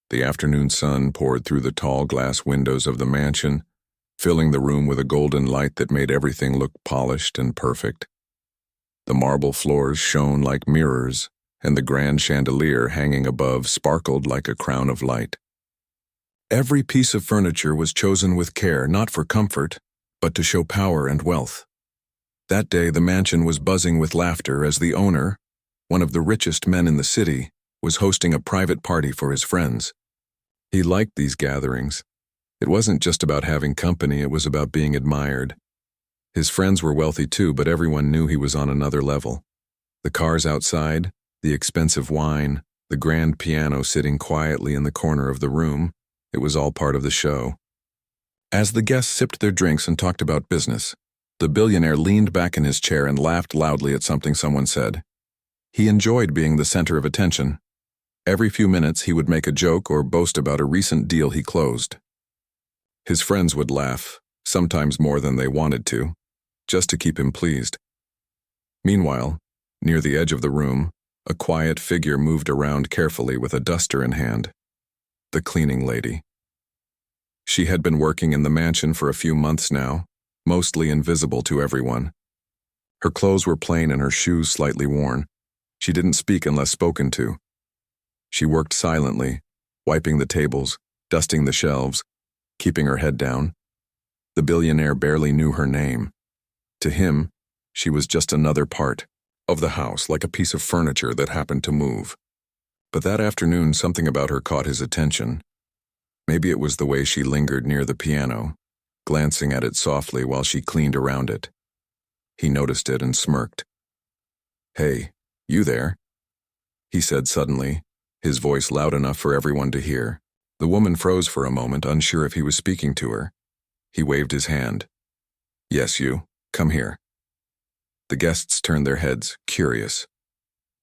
The afternoon sun poured through the tall glass windows of the mansion, filling the room with a golden light that made everything look polished and perfect. The marble floors shone like mirrors, and the grand chandelier hanging above sparkled like a crown of light. Every piece of furniture was chosen with care, not for comfort, but to show power and wealth. That day the mansion was buzzing with laughter as the owner, one of the richest men in the city, was hosting a private party for his friends. He liked these gatherings. It wasn't just about having company, it was about being admired. His friends were wealthy too, but everyone knew he was on another level. The cars outside, the expensive wine, the grand piano sitting quietly in the corner of the room, it was all part of the show. As the guests sipped their drinks and talked about business, the billionaire leaned back in his chair and laughed loudly at something someone said. He enjoyed being the center of attention. Every few minutes he would make a joke or boast about a recent deal he closed. His friends would laugh, sometimes more than they wanted to, just to keep him pleased. Meanwhile, near the edge of the room, a quiet figure moved around carefully with a duster in hand. The cleaning lady. She had been working in the mansion for a few months now, mostly invisible to everyone. Her clothes were plain and her shoes slightly worn. She didn't speak unless spoken to. She worked silently, wiping the tables, dusting the shelves, keeping her head down. The billionaire barely knew her name. To him, she was just another part of the house, like a piece of furniture that happened to move. But that afternoon, something about her caught his attention. Maybe it was the way she lingered near the piano, glancing at it softly while she cleaned around it. He noticed it and smirked. "Hey, you there?" he said suddenly, his voice loud enough for everyone to hear. The woman froze for a moment, unsure if he was speaking to her. He waved his hand. "Yes, you. Come here." The guests turned their heads, curious.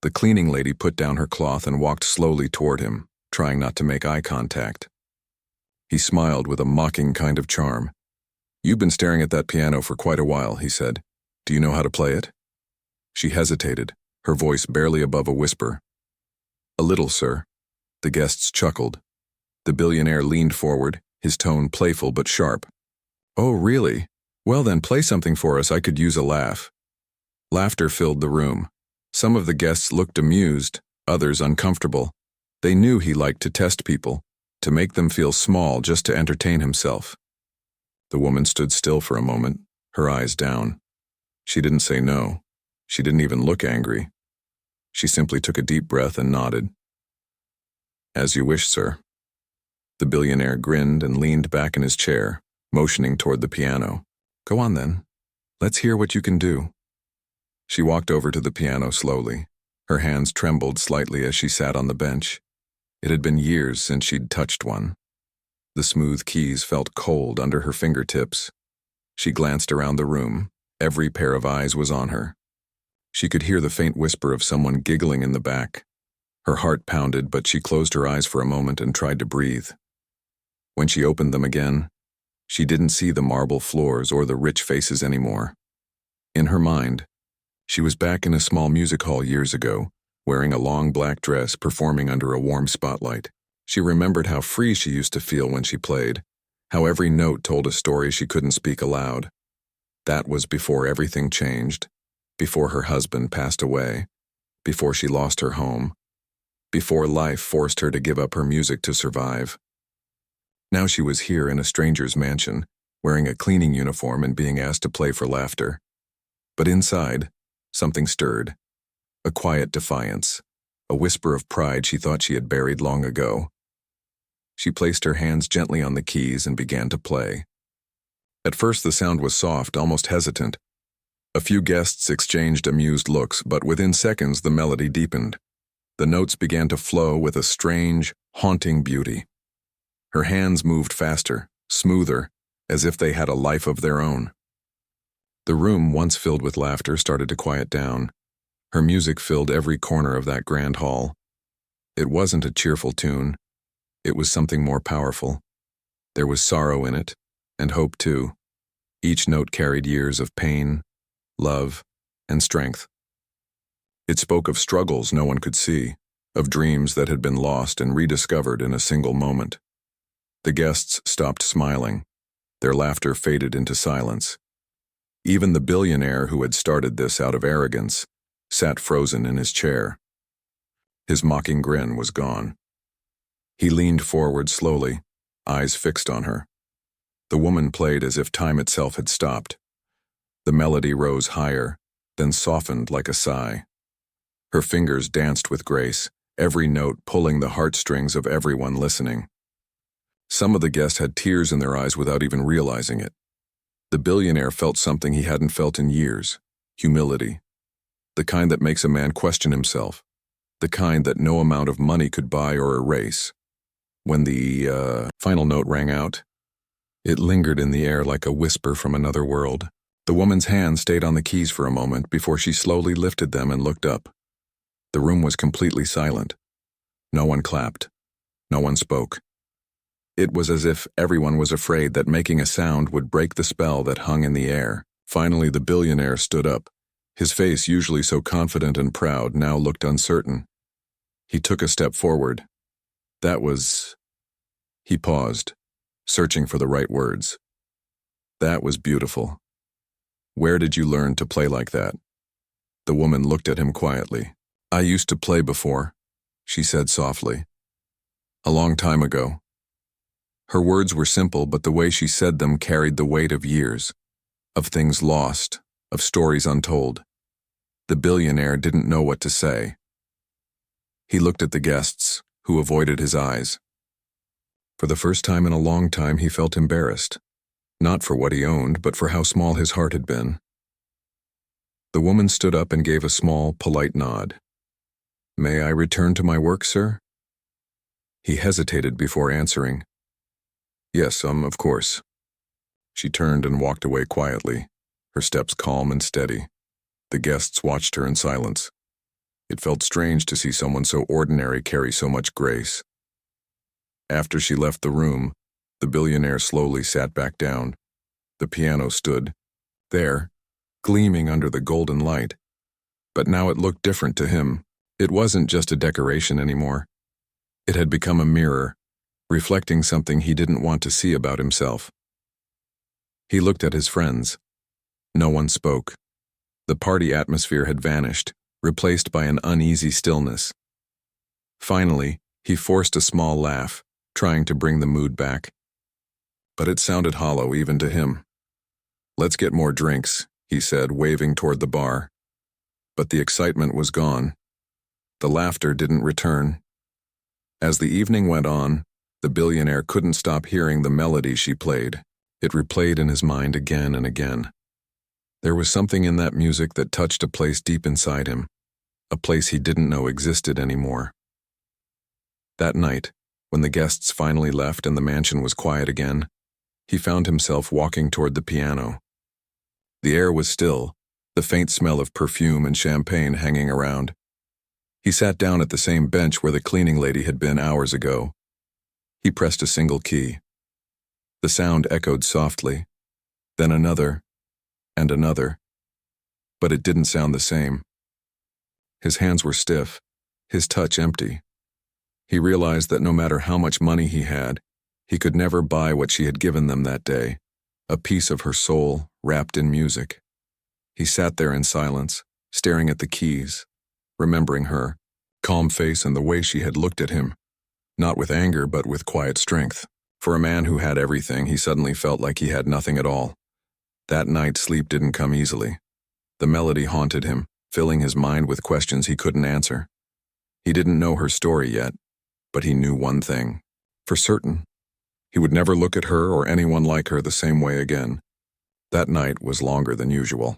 The cleaning lady put down her cloth and walked slowly toward him, trying not to make eye contact. He smiled with a mocking kind of charm. "You've been staring at that piano for quite a while," he said. "Do you know how to play it?" She hesitated, her voice barely above a whisper. "A little, sir." The guests chuckled. The billionaire leaned forward, his tone playful but sharp. "Oh, really? Well then, play something for us. I could use a laugh." Laughter filled the room. Some of the guests looked amused, others uncomfortable. They knew he liked to test people, to make them feel small just to entertain himself. The woman stood still for a moment, her eyes down. She didn't say no. She didn't even look angry. She simply took a deep breath and nodded. "As you wish, sir." The billionaire grinned and leaned back in his chair, motioning toward the piano. "Go on then. Let's hear what you can do." She walked over to the piano slowly. Her hands trembled slightly as she sat on the bench. It had been years since she'd touched one. The smooth keys felt cold under her fingertips. She glanced around the room. Every pair of eyes was on her. She could hear the faint whisper of someone giggling in the back. Her heart pounded, but she closed her eyes for a moment and tried to breathe. When she opened them again, she didn't see the marble floors or the rich faces anymore. In her mind, she was back in a small music hall years ago, wearing a long black dress, performing under a warm spotlight. She remembered how free she used to feel when she played, how every note told a story she couldn't speak aloud. That was before everything changed, before her husband passed away, before she lost her home, before life forced her to give up her music to survive. Now she was here in a stranger's mansion, wearing a cleaning uniform and being asked to play for laughter. But inside, something stirred. A quiet defiance, a whisper of pride she thought she had buried long ago. She placed her hands gently on the keys and began to play. At first the sound was soft, almost hesitant. A few guests exchanged amused looks, but within seconds the melody deepened. The notes began to flow with a strange, haunting beauty. Her hands moved faster, smoother, as if they had a life of their own. The room, once filled with laughter, started to quiet down. Her music filled every corner of that grand hall. It wasn't a cheerful tune. It was something more powerful. There was sorrow in it, and hope too. Each note carried years of pain, love, and strength. It spoke of struggles no one could see, of dreams that had been lost and rediscovered in a single moment. The guests stopped smiling. Their laughter faded into silence. Even the billionaire who had started this out of arrogance sat frozen in his chair. His mocking grin was gone. He leaned forward slowly, eyes fixed on her. The woman played as if time itself had stopped. The melody rose higher, then softened like a sigh. Her fingers danced with grace, every note pulling the heartstrings of everyone listening. Some of the guests had tears in their eyes without even realizing it. The billionaire felt something he hadn't felt in years: humility. The kind that makes a man question himself. The kind that no amount of money could buy or erase. When the final note rang out, it lingered in the air like a whisper from another world. The woman's hand stayed on the keys for a moment before she slowly lifted them and looked up. The room was completely silent. No one clapped. No one spoke. It was as if everyone was afraid that making a sound would break the spell that hung in the air. Finally, the billionaire stood up. His face, usually so confident and proud, now looked uncertain. He took a step forward. He paused, searching for the right words. That was beautiful. Where did you learn to play like that? The woman looked at him quietly. I used to play before, she said softly. A long time ago. Her words were simple, but the way she said them carried the weight of years, of things lost, of stories untold. The billionaire didn't know what to say. He looked at the guests, who avoided his eyes. For the first time in a long time, he felt embarrassed, not for what he owned, but for how small his heart had been. The woman stood up and gave a small, polite nod. May I return to my work, sir? He hesitated before answering. Yes, of course. She turned and walked away quietly, her steps calm and steady. The guests watched her in silence. It felt strange to see someone so ordinary carry so much grace. After she left the room, the billionaire slowly sat back down. The piano stood there, gleaming under the golden light. But now it looked different to him. It wasn't just a decoration anymore. It had become a mirror, reflecting something he didn't want to see about himself. He looked at his friends. No one spoke. The party atmosphere had vanished, replaced by an uneasy stillness. Finally, he forced a small laugh, trying to bring the mood back. But it sounded hollow even to him. Let's get more drinks, he said, waving toward the bar. But the excitement was gone. The laughter didn't return. As the evening went on, the billionaire couldn't stop hearing the melody she played. It replayed in his mind again and again. There was something in that music that touched a place deep inside him, a place he didn't know existed anymore. That night, when the guests finally left and the mansion was quiet again, he found himself walking toward the piano. The air was still, the faint smell of perfume and champagne hanging around. He sat down at the same bench where the cleaning lady had been hours ago. He pressed a single key. The sound echoed softly, then another, and another. But it didn't sound the same. His hands were stiff, his touch empty. He realized that no matter how much money he had, he could never buy what she had given them that day, a piece of her soul wrapped in music. He sat there in silence, staring at the keys, remembering her calm face and the way she had looked at him, not with anger but with quiet strength. For a man who had everything, he suddenly felt like he had nothing at all. That night, sleep didn't come easily. The melody haunted him, filling his mind with questions he couldn't answer. He didn't know her story yet, but he knew one thing. For certain, he would never look at her or anyone like her the same way again. That night was longer than usual.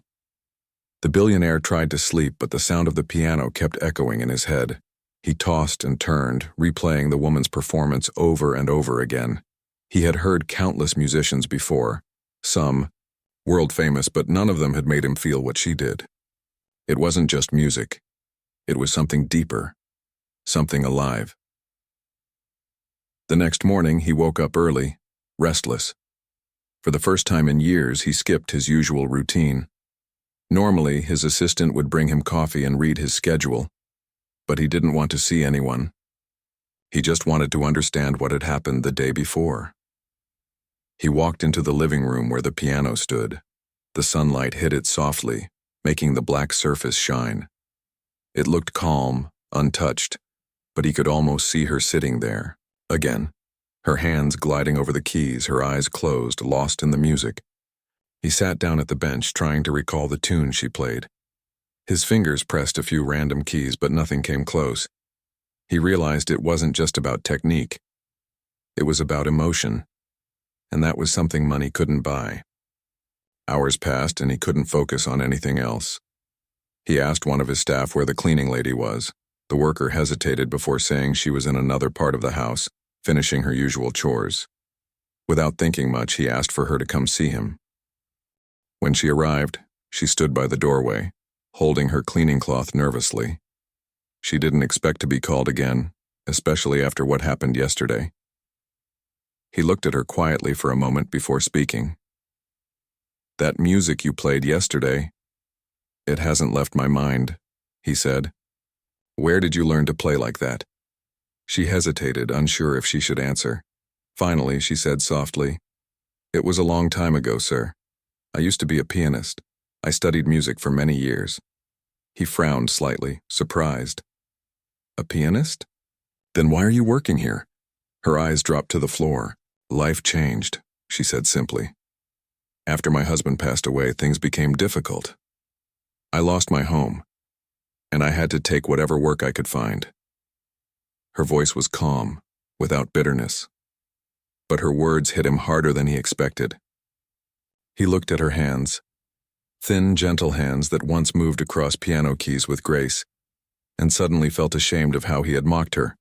The billionaire tried to sleep, but the sound of the piano kept echoing in his head. He tossed and turned, replaying the woman's performance over and over again. He had heard countless musicians before, some world-famous, but none of them had made him feel what she did. It wasn't just music. It was something deeper, something alive. The next morning, he woke up early, restless. For the first time in years, he skipped his usual routine. Normally, his assistant would bring him coffee and read his schedule. but he didn't want to see anyone. He just wanted to understand what had happened the day before. He walked into the living room where the piano stood. The sunlight hit it softly, making the black surface shine. It looked calm, untouched, but he could almost see her sitting there, again, her hands gliding over the keys, her eyes closed, lost in the music. He sat down at the bench, trying to recall the tune she played. His fingers pressed a few random keys, but nothing came close. He realized it wasn't just about technique. It was about emotion, and that was something money couldn't buy. Hours passed, and he couldn't focus on anything else. He asked one of his staff where the cleaning lady was. The worker hesitated before saying she was in another part of the house, finishing her usual chores. Without thinking much, he asked for her to come see him. When she arrived, she stood by the doorway, holding her cleaning cloth nervously. She didn't expect to be called again, especially after what happened yesterday. He looked at her quietly for a moment before speaking. "That music you played yesterday, it hasn't left my mind," he said. "Where did you learn to play like that?" She hesitated, unsure if she should answer. Finally, she said softly, "It was a long time ago, sir. I used to be a pianist. I studied music for many years." He frowned slightly, surprised. "A pianist? Then why are you working here?" Her eyes dropped to the floor. "Life changed," she said simply. "After my husband passed away, things became difficult. I lost my home, and I had to take whatever work I could find." Her voice was calm, without bitterness, but her words hit him harder than he expected. He looked at her hands, thin, gentle hands that once moved across piano keys with grace, and suddenly felt ashamed of how he had mocked her.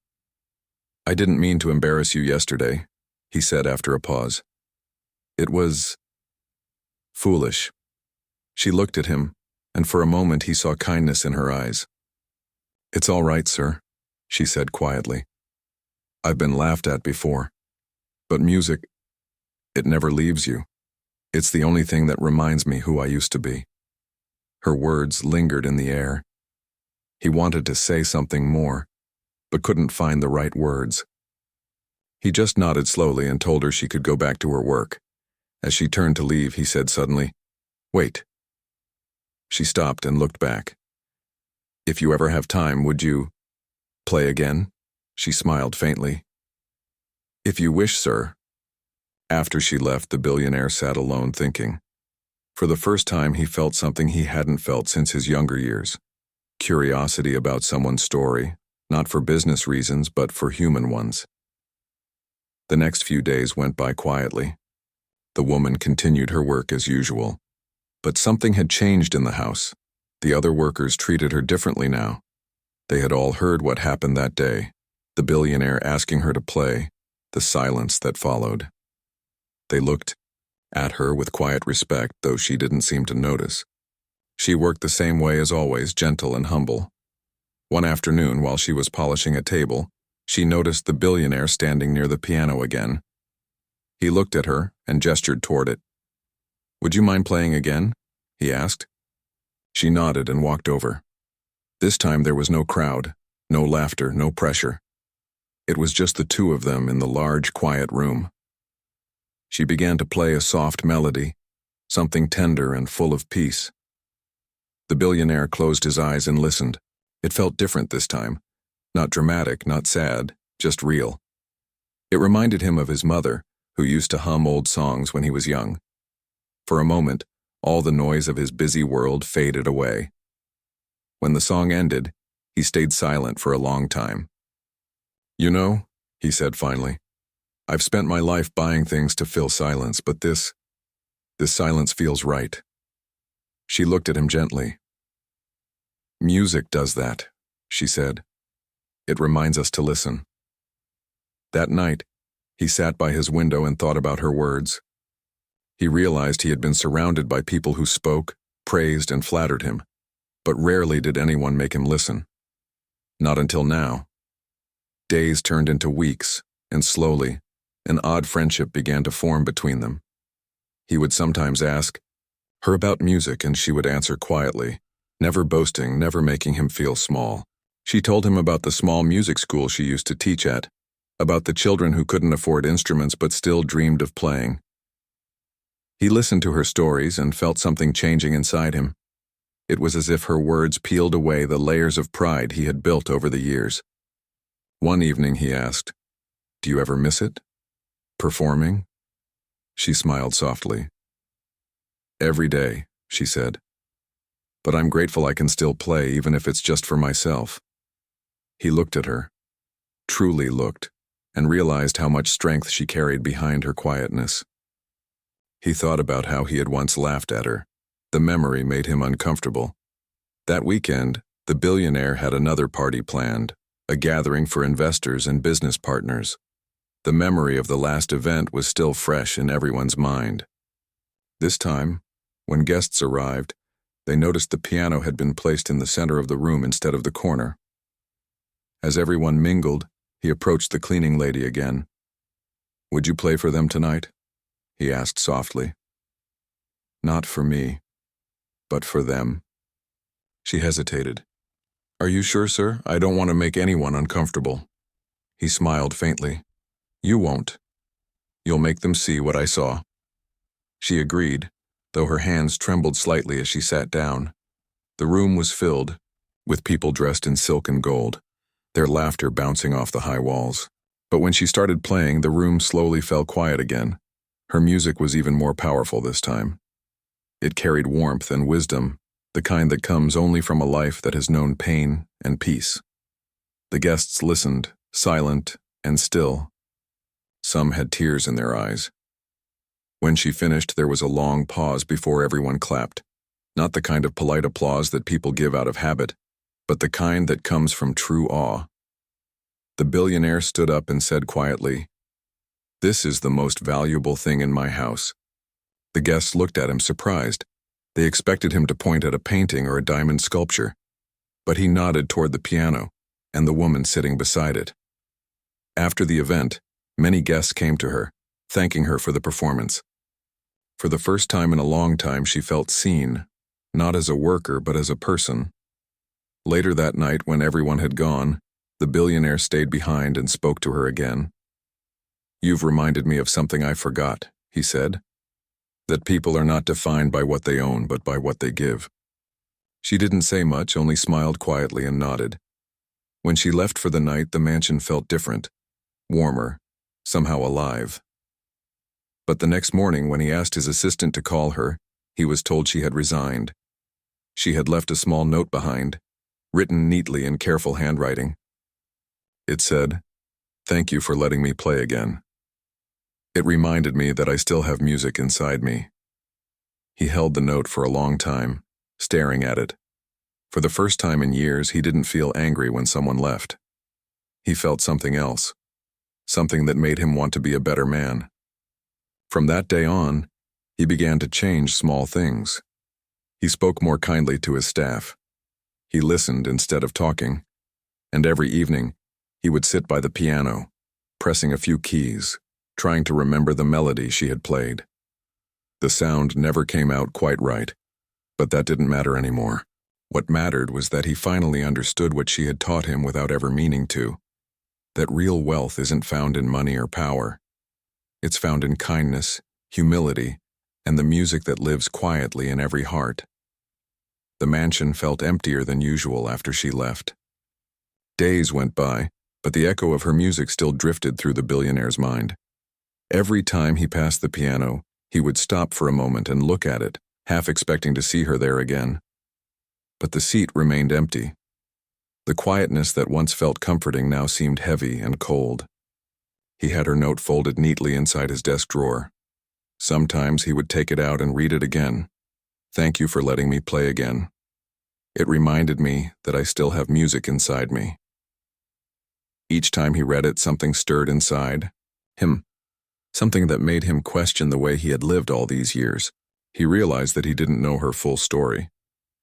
"I didn't mean to embarrass you yesterday," he said after a pause. "It was foolish." She looked at him, and for a moment he saw kindness in her eyes. "It's all right, sir," she said quietly. "I've been laughed at before. But music, it never leaves you. It's the only thing that reminds me who I used to be." Her words lingered in the air. He wanted to say something more, but couldn't find the right words. He just nodded slowly and told her she could go back to her work. As she turned to leave, he said suddenly, "Wait." She stopped and looked back. "If you ever have time, would you play again?" She smiled faintly. "If you wish, sir." After she left, the billionaire sat alone thinking. For the first time, he felt something he hadn't felt since his younger years. Curiosity about someone's story, not for business reasons, but for human ones. The next few days went by quietly. The woman continued her work as usual. But something had changed in the house. The other workers treated her differently now. They had all heard what happened that day, the billionaire asking her to play, the silence that followed. They looked at her with quiet respect, though she didn't seem to notice. She worked the same way as always, gentle and humble. One afternoon, while she was polishing a table, she noticed the billionaire standing near the piano again. He looked at her and gestured toward it. "Would you mind playing again?" he asked. She nodded and walked over. This time there was no crowd, no laughter, no pressure. It was just the two of them in the large, quiet room. She began to play a soft melody, something tender and full of peace. The billionaire closed his eyes and listened. It felt different this time. Not dramatic, not sad, just real. It reminded him of his mother, who used to hum old songs when he was young. For a moment, all the noise of his busy world faded away. When the song ended, he stayed silent for a long time. "You know," he said finally, "I've spent my life buying things to fill silence, but this silence feels right." She looked at him gently. "Music does that," she said. "It reminds us to listen." That night, he sat by his window and thought about her words. He realized he had been surrounded by people who spoke, praised, and flattered him, but rarely did anyone make him listen. Not until now. Days turned into weeks, and slowly, an odd friendship began to form between them. He would sometimes ask her about music, and she would answer quietly, never boasting, never making him feel small. She told him about the small music school she used to teach at, about the children who couldn't afford instruments but still dreamed of playing. He listened to her stories and felt something changing inside him. It was as if her words peeled away the layers of pride he had built over the years. One evening he asked, "Do you ever miss it? Performing?" She smiled softly. "Every day," she said. "But I'm grateful I can still play, even if it's just for myself." He looked at her, truly looked, and realized how much strength she carried behind her quietness. He thought about how he had once laughed at her. The memory made him uncomfortable. That weekend, the Billionaire had another party planned, a gathering for investors and business partners. The memory of the last event was still fresh in everyone's mind. This time, when guests arrived, they noticed the piano had been placed in the center of the room instead of the corner. As everyone mingled, he approached the cleaning lady again. "Would you play for them tonight?" he asked softly. "Not for me, but for them." She hesitated. "Are you sure, sir? I don't want to make anyone uncomfortable." He smiled faintly. "You won't. You'll make them see what I saw." She agreed, though her hands trembled slightly as she sat down. The room was filled with people dressed in silk and gold, their laughter bouncing off the high walls. But when she started playing, the room slowly fell quiet again. Her music was even more powerful this time. It carried warmth and wisdom, the kind that comes only from a life that has known pain and peace. The guests listened, silent and still. Some had tears in their eyes. When she finished, there was a long pause before everyone clapped. Not the kind of polite applause that people give out of habit, but the kind that comes from true awe. The Billionaire stood up and said quietly, "This is the most valuable thing in my house." The guests looked at him surprised. They expected him to point at a painting or a diamond sculpture, but he nodded toward the piano and the woman sitting beside it. After the event, many guests came to her, thanking her for the performance. For the first time in a long time, she felt seen, not as a worker but as a person. Later that night, when everyone had gone, the Billionaire stayed behind and spoke to her again. "You've reminded me of something I forgot," he said. "That people are not defined by what they own, but by what they give." She didn't say much, only smiled quietly and nodded. When she left for the night, the mansion felt different, warmer, somehow alive. But the next morning, when he asked his assistant to call her, he was told she had resigned. She had left a small note behind, written neatly in careful handwriting. It said, "Thank you for letting me play again. It reminded me that I still have music inside me." He held the note for a long time, staring at it. For the first time in years, he didn't feel angry when someone left. He felt something else, something that made him want to be a better man. From that day on, he began to change small things. He spoke more kindly to his staff. He listened instead of talking. And every evening, he would sit by the piano, pressing a few keys, trying to remember the melody she had played. The sound never came out quite right, but that didn't matter anymore. What mattered was that he finally understood what she had taught him without ever meaning to, that real wealth isn't found in money or power. It's found in kindness, humility, and the music that lives quietly in every heart. The mansion felt emptier than usual after she left. Days went by, but the echo of her music still drifted through the Billionaire's mind. Every time he passed the piano, he would stop for a moment and look at it, half expecting to see her there again. But the seat remained empty. The quietness that once felt comforting now seemed heavy and cold. He had her note folded neatly inside his desk drawer. Sometimes he would take it out and read it again. "Thank you for letting me play again. It reminded me that I still have music inside me." Each time he read it, something stirred inside him, something that made him question the way he had lived all these years. He realized that he didn't know her full story.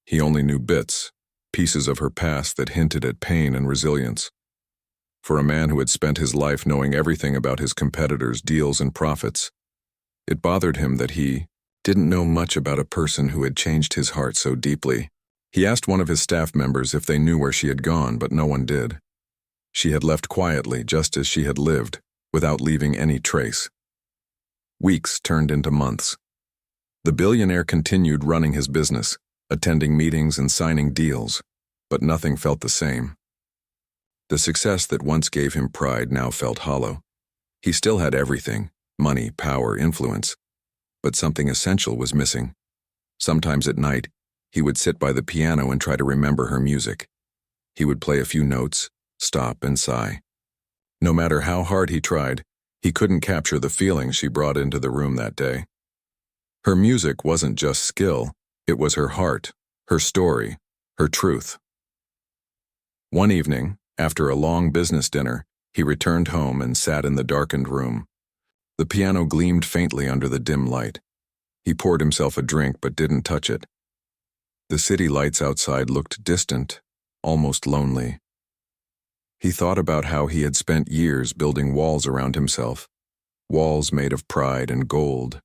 He only knew bits, pieces of her past that hinted at pain and resilience. For a man who had spent his life knowing everything about his competitors' deals and profits, it bothered him that he didn't know much about a person who had changed his heart so deeply. He asked one of his staff members if they knew where she had gone, but no one did. She had left quietly, just as she had lived, without leaving any trace. Weeks turned into months. The billionaire continued running his business, attending meetings and signing deals, but nothing felt the same. The success that once gave him pride now felt hollow. He still had everything: money, power, influence. But something essential was missing. Sometimes at night, he would sit by the piano and try to remember her music. He would play a few notes, stop, and sigh. No matter how hard he tried, he couldn't capture the feeling she brought into the room that day. Her music wasn't just skill, it was her heart, her story, her truth. One evening, after a long business dinner, he returned home and sat in the darkened room. The piano gleamed faintly under the dim light. He poured himself a drink but didn't touch it. The city lights outside looked distant, almost lonely. He thought about how he had spent years building walls around himself, walls made of pride and gold.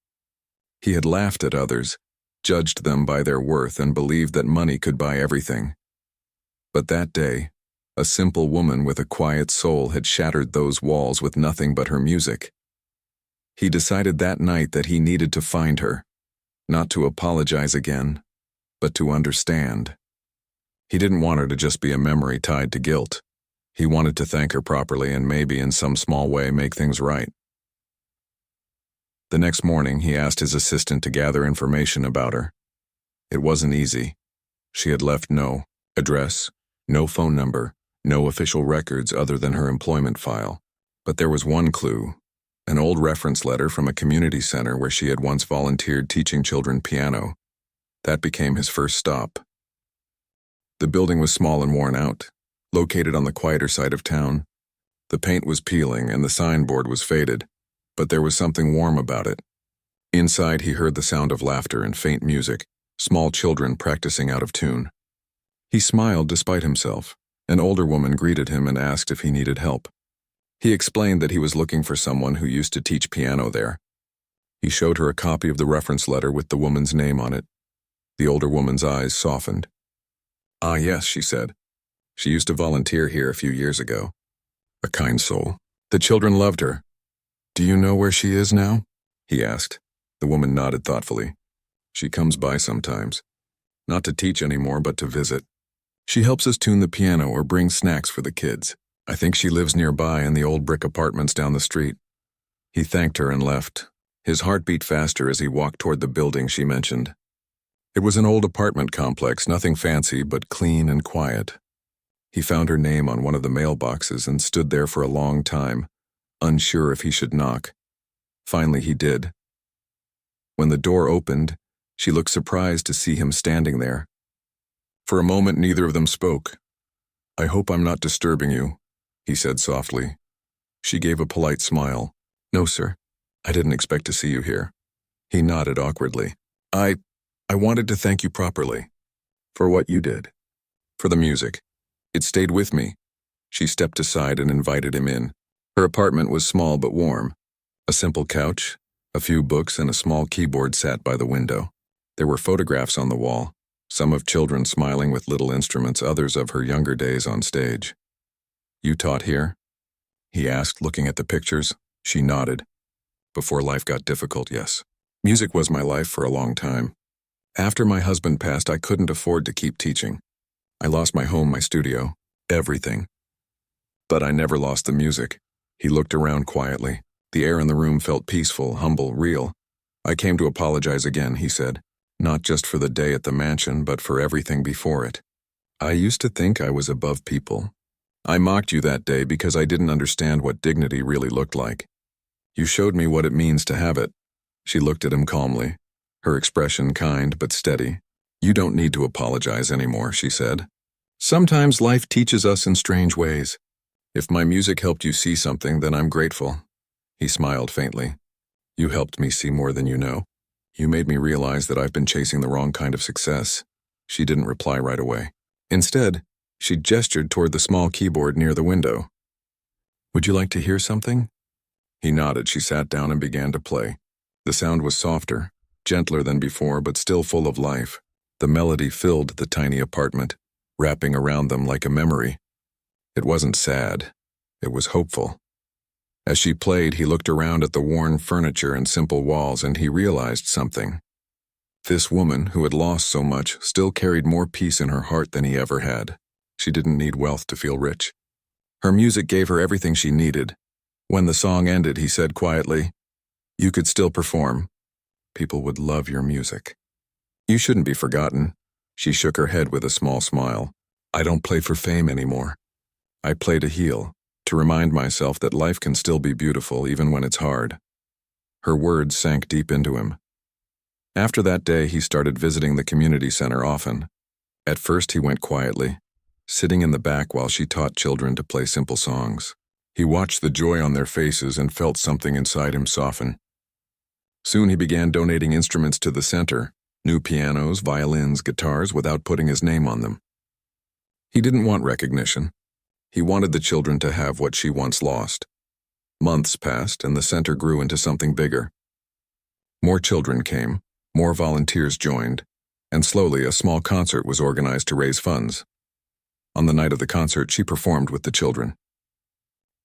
He had laughed at others, judged them by their worth, and believed that money could buy everything. But that day, a simple woman with a quiet soul had shattered those walls with nothing but her music. He decided that night that he needed to find her, not to apologize again, but to understand. He didn't want her to just be a memory tied to guilt. He wanted to thank her properly and maybe in some small way make things right. The next morning, he asked his assistant to gather information about her. It wasn't easy. She had left no address, no phone number, no official records other than her employment file. But there was one clue: an old reference letter from a community center where she had once volunteered teaching children piano. That became his first stop. The building was small and worn out, located on the quieter side of town. The paint was peeling and the signboard was faded, but there was something warm about it. Inside, he heard the sound of laughter and faint music, small children practicing out of tune. He smiled despite himself. An older woman greeted him and asked if he needed help. He explained that he was looking for someone who used to teach piano there. He showed her a copy of the reference letter with the woman's name on it. The older woman's eyes softened. "Ah, yes," she said. "She used to volunteer here a few years ago. A kind soul. The children loved her. Do you know where she is now?" he asked. The woman nodded thoughtfully. "She comes by sometimes. Not to teach anymore, but to visit. She helps us tune the piano or bring snacks for the kids. I think she lives nearby in the old brick apartments down the street." He thanked her and left. His heart beat faster as he walked toward the building she mentioned. It was an old apartment complex, nothing fancy, but clean and quiet. He found her name on one of the mailboxes and stood there for a long time, unsure if he should knock. Finally, he did. When the door opened, she looked surprised to see him standing there. For a moment, neither of them spoke. "I hope I'm not disturbing you," he said softly. She gave a polite smile. "No, sir. I didn't expect to see you here." He nodded awkwardly. I wanted to thank you properly. For what you did. For the music. It stayed with me." She stepped aside and invited him in. Her apartment was small but warm. A simple couch, a few books, and a small keyboard sat by the window. There were photographs on the wall, some of children smiling with little instruments, others of her younger days on stage. "You taught here?" he asked, looking at the pictures. She nodded. "Before life got difficult, yes. Music was my life for a long time. After my husband passed, I couldn't afford to keep teaching. I lost my home, my studio, everything. But I never lost the music." He looked around quietly. The air in the room felt peaceful, humble, real. "I came to apologize again," he said. "Not just for the day at the mansion, but for everything before it. I used to think I was above people. I mocked you that day because I didn't understand what dignity really looked like. You showed me what it means to have it." She looked at him calmly, her expression kind but steady. "You don't need to apologize anymore," she said. "Sometimes life teaches us in strange ways. If my music helped you see something, then I'm grateful." He smiled faintly. "You helped me see more than you know. You made me realize that I've been chasing the wrong kind of success." She didn't reply right away. Instead, she gestured toward the small keyboard near the window. "Would you like to hear something?" He nodded. She sat down and began to play. The sound was softer, gentler than before, but still full of life. The melody filled the tiny apartment, wrapping around them like a memory. It wasn't sad. It was hopeful. As she played, he looked around at the worn furniture and simple walls, and he realized something. This woman, who had lost so much, still carried more peace in her heart than he ever had. She didn't need wealth to feel rich. Her music gave her everything she needed. When the song ended, he said quietly, "You could still perform. People would love your music. You shouldn't be forgotten." She shook her head with a small smile. "I don't play for fame anymore. I play to heal, to remind myself that life can still be beautiful even when it's hard." Her words sank deep into him. After that day, he started visiting the community center often. At first, he went quietly, sitting in the back while she taught children to play simple songs. He watched the joy on their faces and felt something inside him soften. Soon he began donating instruments to the center, new pianos, violins, guitars, without putting his name on them. He didn't want recognition. He wanted the children to have what she once lost. Months passed, and the center grew into something bigger. More children came, more volunteers joined, and slowly a small concert was organized to raise funds. On the night of the concert, she performed with the children.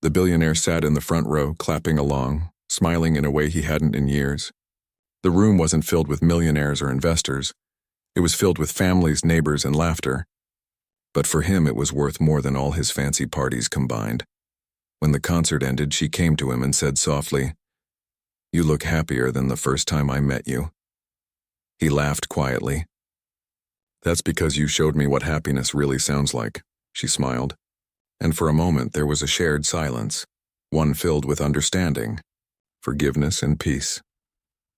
The billionaire sat in the front row, clapping along, smiling in a way he hadn't in years. The room wasn't filled with millionaires or investors. It was filled with families, neighbors, and laughter. But for him, it was worth more than all his fancy parties combined. When the concert ended, she came to him and said softly, "You look happier than the first time I met you." He laughed quietly. "That's because you showed me what happiness really sounds like," she smiled. And for a moment there was a shared silence, one filled with understanding, forgiveness, and peace.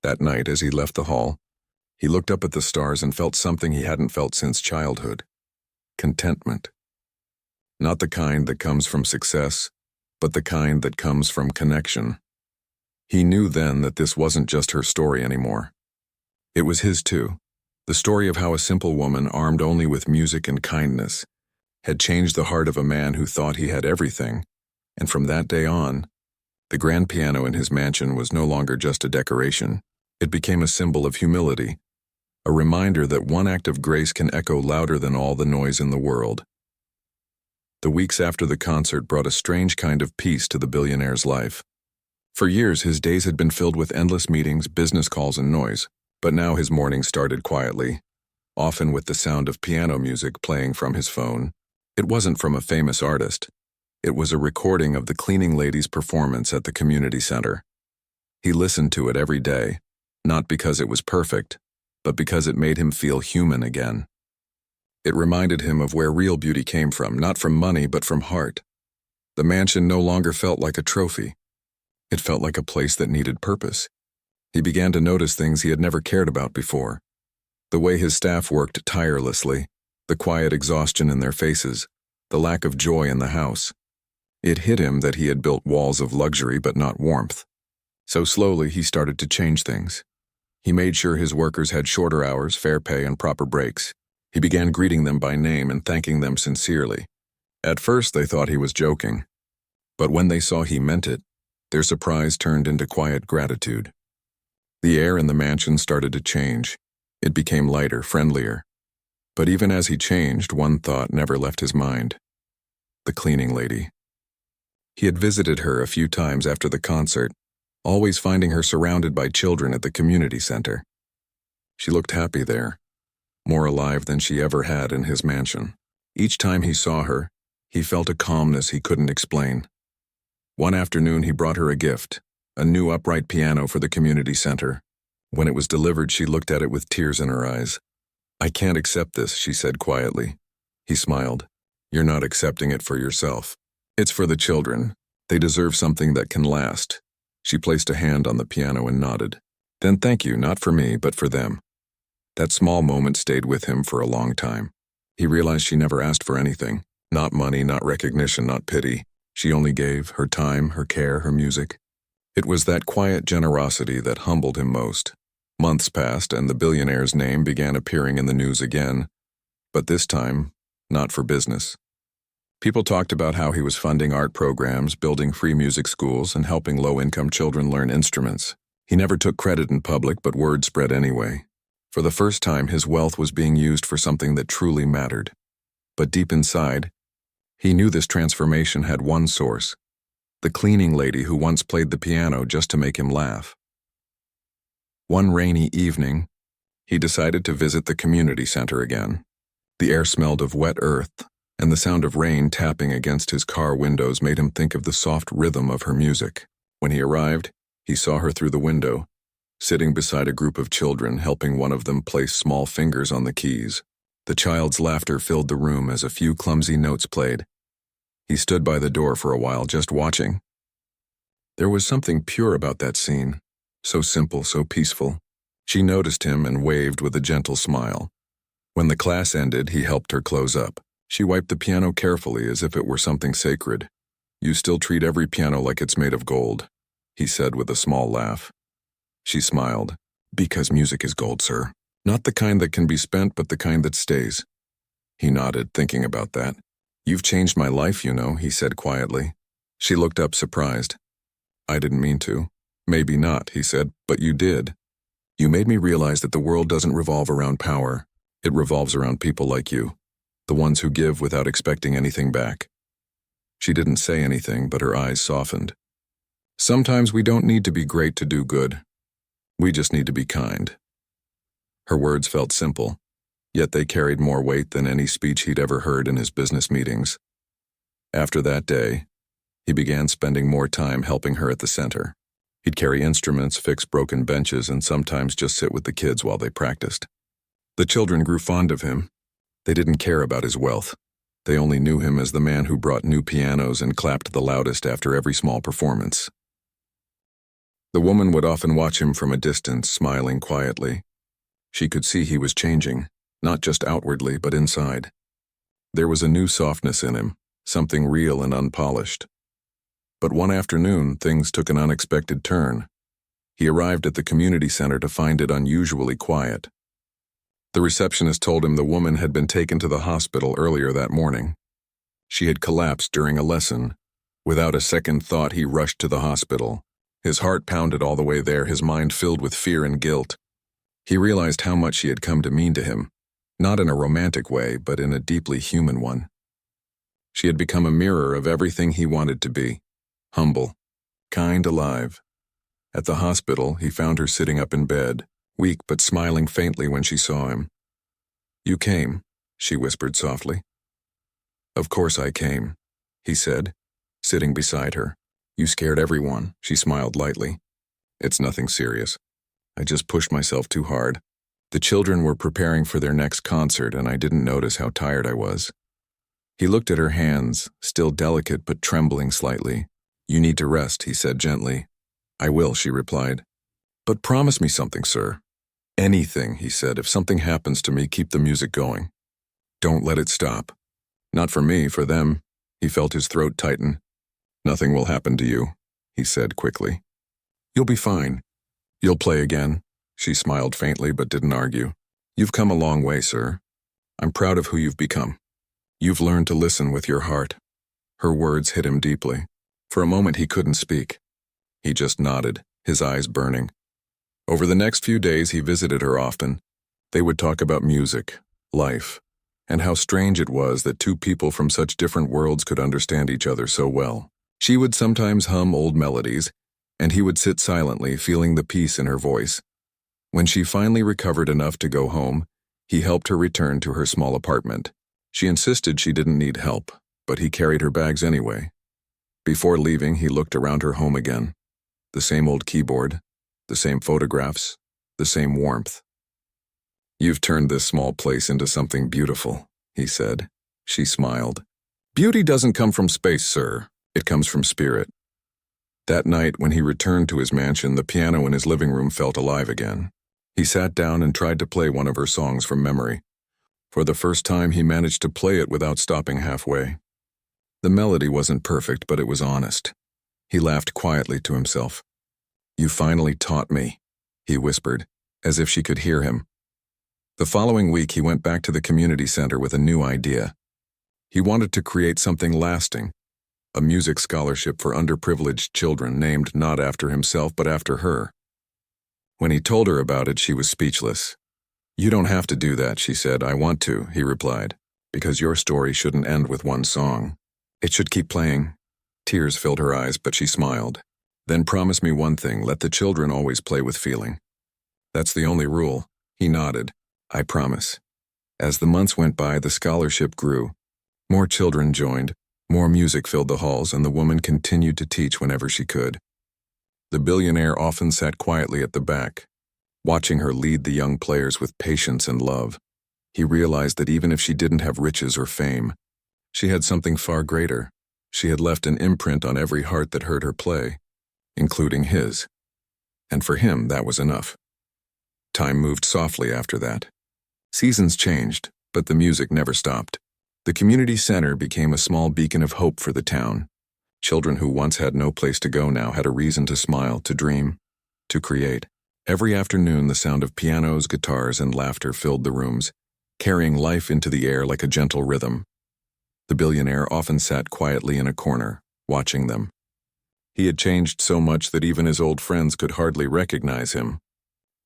That night, as he left the hall, he looked up at the stars and felt something he hadn't felt since childhood. Contentment. Not the kind that comes from success, but the kind that comes from connection. He knew then that this wasn't just her story anymore. It was his too. The story of how a simple woman, armed only with music and kindness, had changed the heart of a man who thought he had everything, and from that day on, the grand piano in his mansion was no longer just a decoration. It became a symbol of humility, a reminder that one act of grace can echo louder than all the noise in the world. The weeks after the concert brought a strange kind of peace to the billionaire's life. For years, his days had been filled with endless meetings, business calls, and noise, but now his mornings started quietly, often with the sound of piano music playing from his phone. It wasn't from a famous artist. It was a recording of the cleaning lady's performance at the community center. He listened to it every day, not because it was perfect, but because it made him feel human again. It reminded him of where real beauty came from, not from money, but from heart. The mansion no longer felt like a trophy. It felt like a place that needed purpose. He began to notice things he had never cared about before. The way his staff worked tirelessly, the quiet exhaustion in their faces, the lack of joy in the house. It hit him that he had built walls of luxury but not warmth. So slowly he started to change things. He made sure his workers had shorter hours, fair pay, and proper breaks. He began greeting them by name and thanking them sincerely. At first they thought he was joking, but when they saw he meant it, their surprise turned into quiet gratitude. The air in the mansion started to change. It became lighter, friendlier. But even as he changed, one thought never left his mind. The cleaning lady. He had visited her a few times after the concert, always finding her surrounded by children at the community center. She looked happy there, more alive than she ever had in his mansion. Each time he saw her, he felt a calmness he couldn't explain. One afternoon he brought her a gift, a new upright piano for the community center. When it was delivered, she looked at it with tears in her eyes. "I can't accept this," she said quietly. He smiled. "You're not accepting it for yourself. It's for the children. They deserve something that can last." She placed a hand on the piano and nodded. "Then thank you, not for me, but for them." That small moment stayed with him for a long time. He realized she never asked for anything. Not money, not recognition, not pity. She only gave her time, her care, her music. It was that quiet generosity that humbled him most. Months passed, and the billionaire's name began appearing in the news again. But this time, not for business. People talked about how he was funding art programs, building free music schools, and helping low-income children learn instruments. He never took credit in public, but word spread anyway. For the first time, his wealth was being used for something that truly mattered. But deep inside, he knew this transformation had one source: the cleaning lady who once played the piano just to make him laugh. One rainy evening, he decided to visit the community center again. The air smelled of wet earth, and the sound of rain tapping against his car windows made him think of the soft rhythm of her music. When he arrived, he saw her through the window, sitting beside a group of children, helping one of them place small fingers on the keys. The child's laughter filled the room as a few clumsy notes played. He stood by the door for a while, just watching. There was something pure about that scene, so simple, so peaceful. She noticed him and waved with a gentle smile. When the class ended, he helped her close up. She wiped the piano carefully as if it were something sacred. "You still treat every piano like it's made of gold," he said with a small laugh. She smiled. "Because music is gold, sir. Not the kind that can be spent, but the kind that stays." He nodded, thinking about that. "You've changed my life, you know," he said quietly. She looked up, surprised. "I didn't mean to." "Maybe not," he said, "but you did. You made me realize that the world doesn't revolve around power. It revolves around people like you, the ones who give without expecting anything back." She didn't say anything, but her eyes softened. "Sometimes we don't need to be great to do good. We just need to be kind." Her words felt simple, yet they carried more weight than any speech he'd ever heard in his business meetings. After that day, he began spending more time helping her at the center. He'd carry instruments, fix broken benches, and sometimes just sit with the kids while they practiced. The children grew fond of him. They didn't care about his wealth. They only knew him as the man who brought new pianos and clapped the loudest after every small performance. The woman would often watch him from a distance, smiling quietly. She could see he was changing, not just outwardly, but inside. There was a new softness in him, something real and unpolished. But one afternoon, things took an unexpected turn. He arrived at the community center to find it unusually quiet. The receptionist told him the woman had been taken to the hospital earlier that morning. She had collapsed during a lesson. Without a second thought, he rushed to the hospital. His heart pounded all the way there, his mind filled with fear and guilt. He realized how much she had come to mean to him, not in a romantic way, but in a deeply human one. She had become a mirror of everything he wanted to be: humble, kind, alive. At the hospital, he found her sitting up in bed, weak but smiling faintly when she saw him. "You came," she whispered softly. "Of course I came," he said, sitting beside her. "You scared everyone," she smiled lightly. "It's nothing serious. I just pushed myself too hard. The children were preparing for their next concert, and I didn't notice how tired I was." He looked at her hands, still delicate but trembling slightly. "You need to rest," he said gently. "I will," she replied. "But promise me something, sir." "Anything," he said. "If something happens to me, keep the music going. Don't let it stop." "Not for me, for them." He felt his throat tighten. "Nothing will happen to you," he said quickly. "You'll be fine. You'll play again." She smiled faintly but didn't argue. "You've come a long way, sir. I'm proud of who you've become. You've learned to listen with your heart." Her words hit him deeply. For a moment he couldn't speak. He just nodded, his eyes burning. Over the next few days he visited her often. They would talk about music, life, and how strange it was that two people from such different worlds could understand each other so well. She would sometimes hum old melodies, and he would sit silently, feeling the peace in her voice. When she finally recovered enough to go home, he helped her return to her small apartment. She insisted she didn't need help, but he carried her bags anyway. Before leaving, he looked around her home again. The same old keyboard, the same photographs, the same warmth. "You've turned this small place into something beautiful," he said. She smiled. "Beauty doesn't come from space, sir. It comes from spirit." That night, when he returned to his mansion, the piano in his living room felt alive again. He sat down and tried to play one of her songs from memory. For the first time, he managed to play it without stopping halfway. The melody wasn't perfect, but it was honest. He laughed quietly to himself. "You finally taught me," he whispered, as if she could hear him. The following week, he went back to the community center with a new idea. He wanted to create something lasting, a music scholarship for underprivileged children named not after himself but after her. When he told her about it, she was speechless. "You don't have to do that," she said. "I want to," he replied, "because your story shouldn't end with one song. It should keep playing." Tears filled her eyes, but she smiled. "Then promise me one thing, let the children always play with feeling." "That's the only rule." He nodded. "I promise." As the months went by, the scholarship grew. More children joined, more music filled the halls, and the woman continued to teach whenever she could. The billionaire often sat quietly at the back, watching her lead the young players with patience and love. He realized that even if she didn't have riches or fame, she had something far greater. She had left an imprint on every heart that heard her play, including his. And for him, that was enough. Time moved softly after that. Seasons changed, but the music never stopped. The community center became a small beacon of hope for the town. Children who once had no place to go now had a reason to smile, to dream, to create. Every afternoon, the sound of pianos, guitars, and laughter filled the rooms, carrying life into the air like a gentle rhythm. The billionaire often sat quietly in a corner, watching them. He had changed so much that even his old friends could hardly recognize him.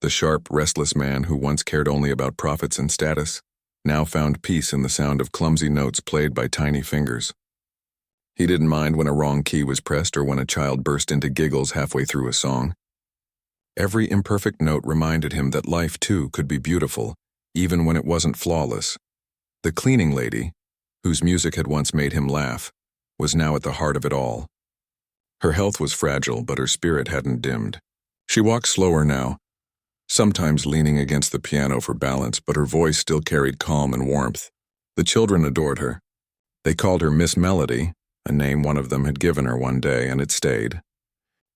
The sharp, restless man who once cared only about profits and status now found peace in the sound of clumsy notes played by tiny fingers. He didn't mind when a wrong key was pressed or when a child burst into giggles halfway through a song. Every imperfect note reminded him that life, too, could be beautiful, even when it wasn't flawless. The cleaning lady, whose music had once made him laugh, was now at the heart of it all. Her health was fragile, but her spirit hadn't dimmed. She walked slower now, sometimes leaning against the piano for balance, but her voice still carried calm and warmth. The children adored her. They called her Miss Melody, a name one of them had given her one day, and it stayed.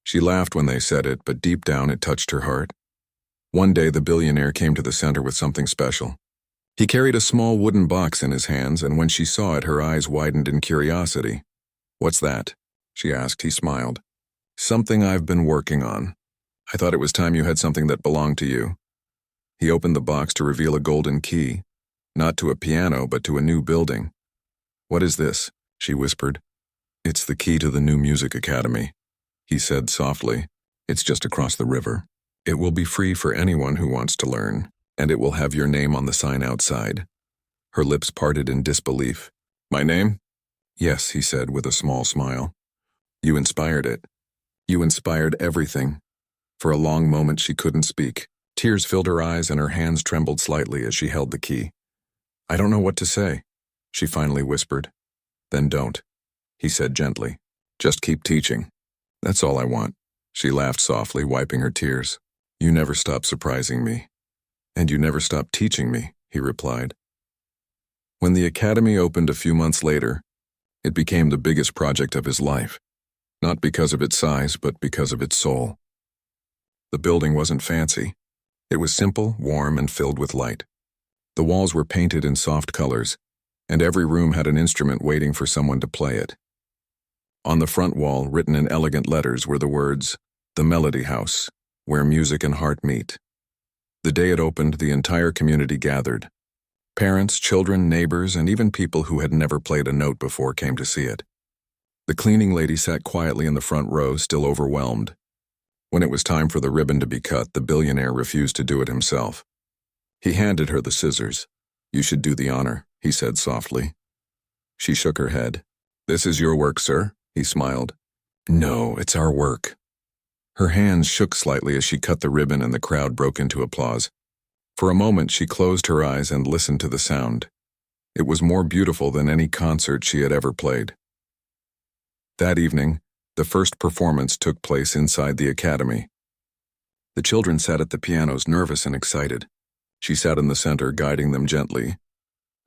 She laughed when they said it, but deep down it touched her heart. One day the billionaire came to the center with something special. He carried a small wooden box in his hands, and when she saw it, her eyes widened in curiosity. "What's that?" she asked. He smiled. "Something I've been working on. I thought it was time you had something that belonged to you." He opened the box to reveal a golden key, not to a piano, but to a new building. "What is this?" she whispered. "It's the key to the new music academy," he said softly. "It's just across the river. It will be free for anyone who wants to learn, and it will have your name on the sign outside." Her lips parted in disbelief. "My name?" "Yes," he said with a small smile. "You inspired it. You inspired everything." For a long moment she couldn't speak. Tears filled her eyes and her hands trembled slightly as she held the key. "I don't know what to say," she finally whispered. "Then don't," he said gently. "Just keep teaching. That's all I want." She laughed softly, wiping her tears. "You never stop surprising me. And you never stop teaching me," he replied. When the academy opened a few months later, it became the biggest project of his life. Not because of its size, but because of its soul. The building wasn't fancy. It was simple, warm, and filled with light. The walls were painted in soft colors, and every room had an instrument waiting for someone to play it. On the front wall, written in elegant letters, were the words, "The Melody House, where music and heart meet." The day it opened, the entire community gathered. Parents, children, neighbors, and even people who had never played a note before came to see it. The cleaning lady sat quietly in the front row, still overwhelmed. When it was time for the ribbon to be cut, the billionaire refused to do it himself. He handed her the scissors. "You should do the honor," he said softly. She shook her head. "This is your work, sir," he smiled. "No, it's our work." Her hands shook slightly as she cut the ribbon and the crowd broke into applause. For a moment she closed her eyes and listened to the sound. It was more beautiful than any concert she had ever played. That evening, the first performance took place inside the academy. The children sat at the pianos, nervous and excited. She sat in the center, guiding them gently,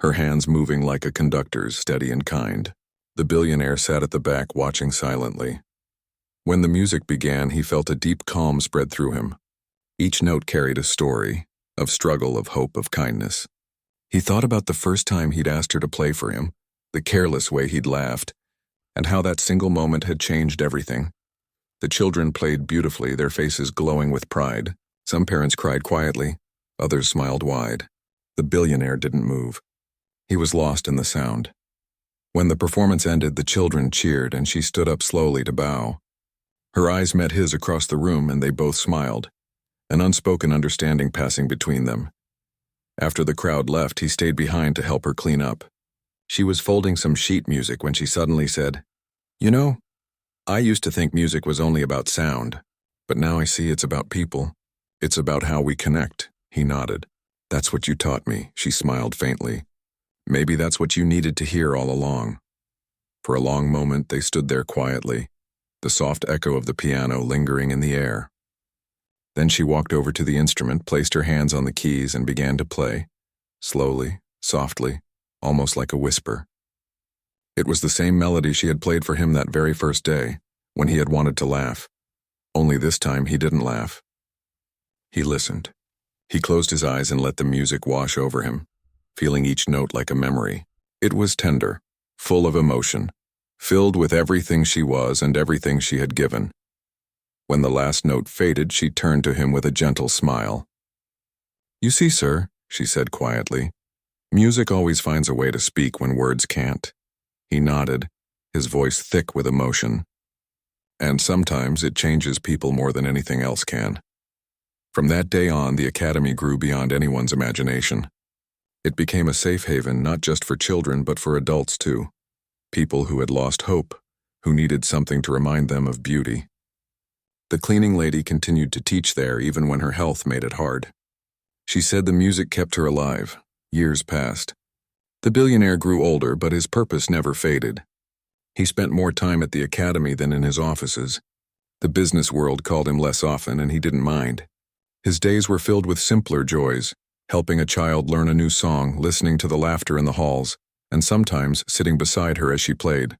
her hands moving like a conductor's, steady and kind. The billionaire sat at the back, watching silently. When the music began, he felt a deep calm spread through him. Each note carried a story, of struggle, of hope, of kindness. He thought about the first time he'd asked her to play for him, the careless way he'd laughed, and how that single moment had changed everything. The children played beautifully, their faces glowing with pride. Some parents cried quietly, others smiled wide. The billionaire didn't move. He was lost in the sound. When the performance ended, the children cheered, and she stood up slowly to bow. Her eyes met his across the room, and they both smiled, an unspoken understanding passing between them. After the crowd left, he stayed behind to help her clean up. She was folding some sheet music when she suddenly said, "You know, I used to think music was only about sound, but now I see it's about people. It's about how we connect." He nodded. "That's what you taught me," she smiled faintly. "Maybe that's what you needed to hear all along." For a long moment, they stood there quietly, the soft echo of the piano lingering in the air. Then she walked over to the instrument, placed her hands on the keys, and began to play, slowly, softly, almost like a whisper. It was the same melody she had played for him that very first day, when he had wanted to laugh. Only this time he didn't laugh. He listened. He closed his eyes and let the music wash over him, feeling each note like a memory. It was tender, full of emotion, filled with everything she was and everything she had given. When the last note faded, she turned to him with a gentle smile. "You see, sir," she said quietly, "music always finds a way to speak when words can't." He nodded, his voice thick with emotion. "And sometimes it changes people more than anything else can." From that day on, the academy grew beyond anyone's imagination. It became a safe haven not just for children but for adults too. People who had lost hope, who needed something to remind them of beauty. The cleaning lady continued to teach there even when her health made it hard. She said the music kept her alive. Years passed. The billionaire grew older, but his purpose never faded. He spent more time at the academy than in his offices. The business world called him less often, and he didn't mind. His days were filled with simpler joys, helping a child learn a new song, listening to the laughter in the halls, and sometimes sitting beside her as she played.